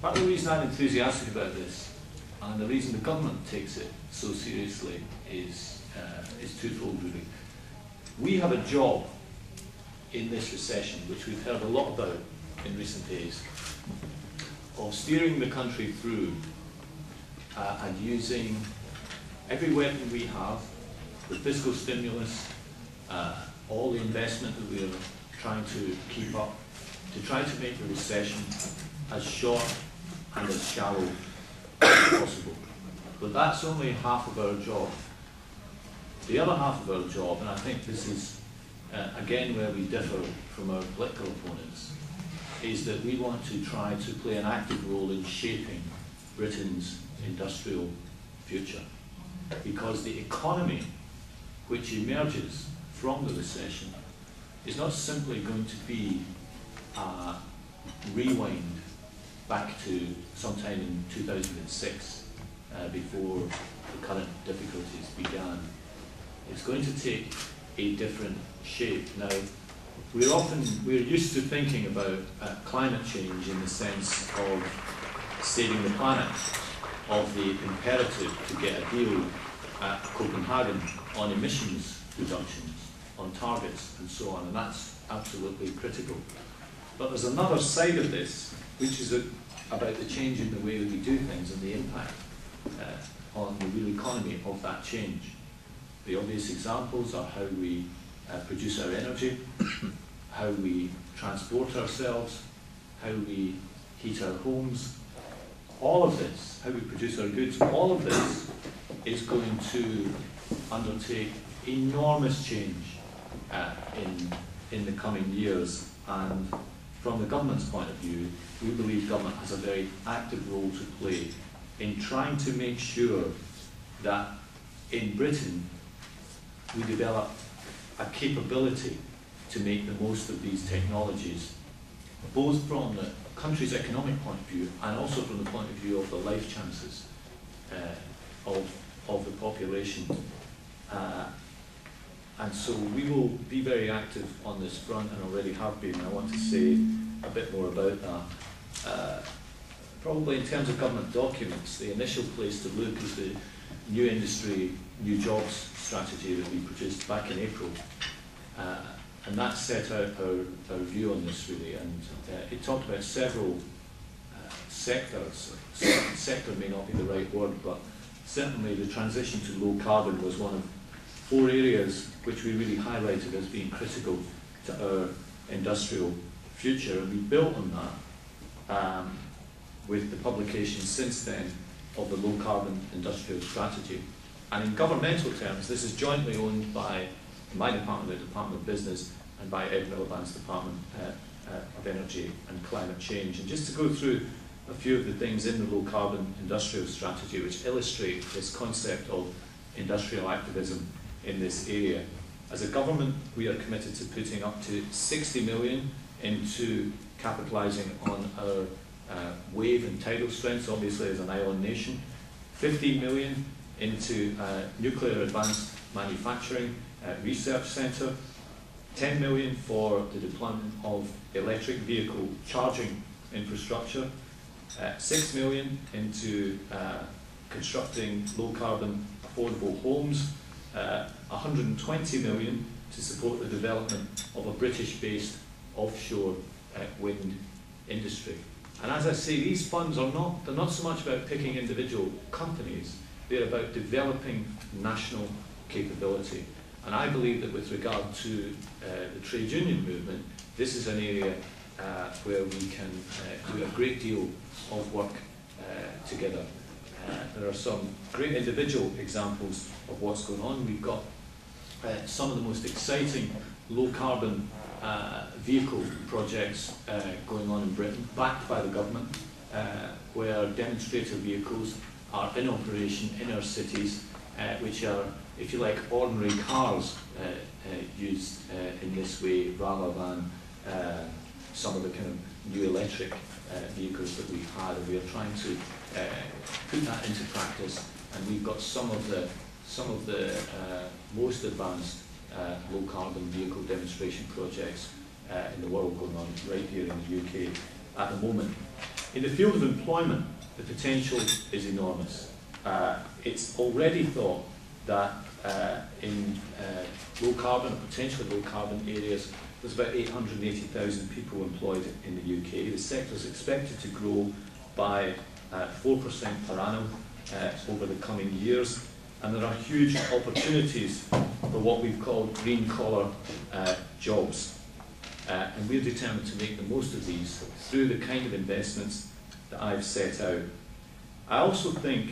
Part of the reason I'm enthusiastic about this, and the reason the government takes it so seriously, is twofold really. We have a job in this recession, which we've heard a lot about in recent days, of steering the country through and using every weapon we have, the fiscal stimulus, all the investment that we are trying to keep up, to try to make the recession as short and as shallow as possible. But that's only half of our job. The other half of our job, and I think this is again where we differ from our political opponents, is that we want to try to play an active role in shaping Britain's industrial future. Because the economy which emerges from the recession is not simply going to be a rewind back to sometime in 2006, before the current difficulties began. It's going to take a different shape. Now, we're used to thinking about climate change in the sense of saving the planet, of the imperative to get a deal at Copenhagen on emissions reductions, on targets and so on, and that's absolutely critical. But there's another side of this, which is about the change in the way that we do things and the impact on the real economy of that change. The obvious examples are how we produce our energy, how we transport ourselves, how we heat our homes. All of this, how we produce our goods, all of this is going to undertake enormous change in the coming years. And from the government's point of view, we believe government has a very active role to play in trying to make sure that in Britain we develop a capability to make the most of these technologies, both from the country's economic point of view and also from the point of view of the life chances of the population. And so we will be very active on this front and already have been. I want to say a bit more about that. Probably in terms of government documents, the initial place to look is the New Industry, New Jobs strategy that we produced back in April. And that set out our view on this really, and it talked about several sectors. Sector may not be the right word, but certainly the transition to low carbon was one of 4 areas which we really highlighted as being critical to our industrial future, and we built on that with the publication since then of the low carbon industrial strategy. And in governmental terms, this is jointly owned by my department, the Department of Business, and by Ed Miliband's Department of Energy and Climate Change. And just to go through a few of the things in the low carbon industrial strategy which illustrate this concept of industrial activism in this area. As a government, we are committed to putting up to 60 million into capitalising on our wave and tidal strengths, obviously as an island nation, 15 million into nuclear advanced manufacturing research centre, 10 million for the deployment of electric vehicle charging infrastructure, 6 million into constructing low carbon affordable homes, 120 million to support the development of a British-based offshore wind industry. And as I say, these funds are not so much about picking individual companies, they're about developing national capability. And I believe that with regard to the trade union movement, this is an area where we can do a great deal of work together. There are some great individual examples of what's going on. We've got some of the most exciting low carbon vehicle projects going on in Britain, backed by the government, where demonstrator vehicles are in operation in our cities, which are, if you like, ordinary cars used in this way rather than some of the kind of new electric vehicles that we've had. And we are trying to put that into practice, and we've got some of the most advanced low carbon vehicle demonstration projects in the world going on right here in the UK at the moment. In the field of employment, the potential is enormous. It's already thought that in low carbon or potentially low carbon areas, there's about 880,000 people employed in the UK. The sector is expected to grow by 4% per annum over the coming years, and there are huge opportunities for what we've called green collar jobs. And we're determined to make the most of these through the kind of investments that I've set out. I also think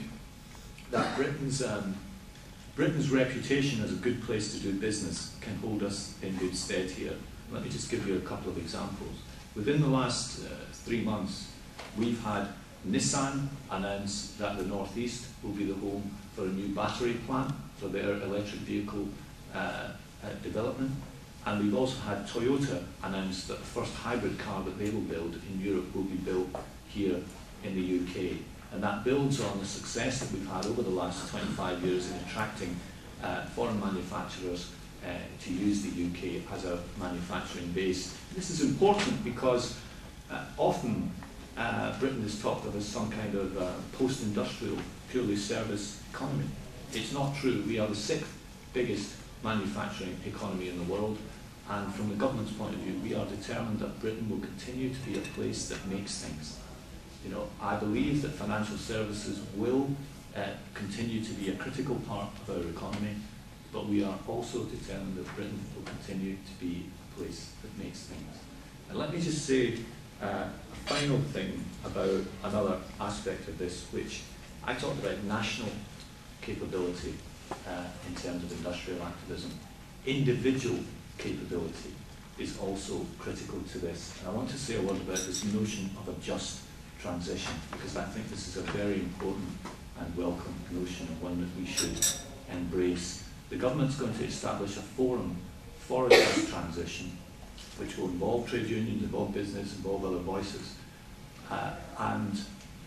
that Britain's reputation as a good place to do business can hold us in good stead here. Let me just give you a couple of examples. Within the last 3 months, we've had Nissan announce that the North East will be the home for a new battery plant for their electric vehicle development. And we've also had Toyota announce that the first hybrid car that they will build in Europe will be built here in the UK. And that builds on the success that we've had over the last 25 years in attracting foreign manufacturers to use the UK as a manufacturing base. This is important because often Britain is talked of as some kind of post-industrial, purely service economy. It's not true. We are the 6th biggest manufacturing economy in the world, and from the government's point of view, we are determined that Britain will continue to be a place that makes things. You know, I believe that financial services will continue to be a critical part of our economy, but we are also determined that Britain will continue to be a place that makes things. And let me just say a final thing about another aspect of this, which I talked about national capability in terms of industrial activism. Individual capability is also critical to this. And I want to say a word about this notion of a just transition, because I think this is a very important and welcome notion, and one that we should embrace. The government's going to establish a forum for a just transition, which will involve trade unions, involve business, involve other voices. And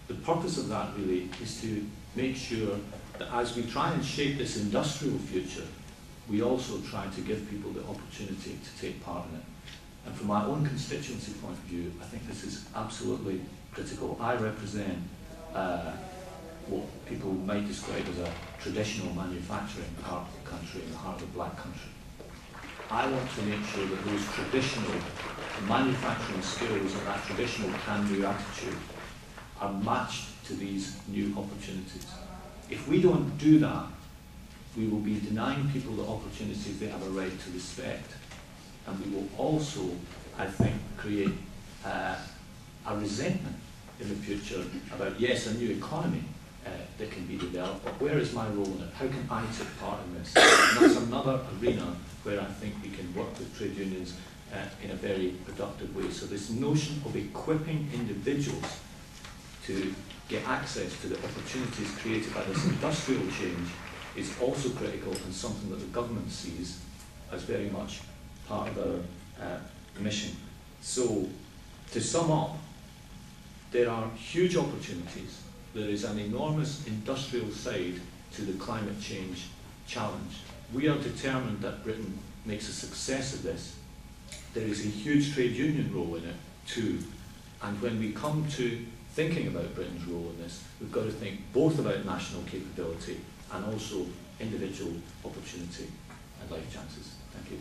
the purpose of that really is to make sure that as we try and shape this industrial future, we also try to give people the opportunity to take part in it. And from my own constituency point of view, I think this is absolutely critical. I represent what people might describe as a traditional manufacturing part of the country, in the heart of the black country. I want to make sure that those traditional manufacturing skills and that traditional can-do attitude are matched to these new opportunities. If we don't do that, we will be denying people the opportunities they have a right to respect. And we will also, I think, create a resentment in the future about, yes, a new economy that can be developed, but where is my role in it? How can I take part in this? And that's another arena where I think we can work with trade unions in a very productive way. So this notion of equipping individuals to get access to the opportunities created by this industrial change is also critical, and something that the government sees as very much part of our mission. So, to sum up, there are huge opportunities. There is an enormous industrial side to the climate change challenge. We are determined that Britain makes a success of this. There is a huge trade union role in it too. And when we come to thinking about Britain's role in this, we've got to think both about national capability and also individual opportunity and life chances. Thank you.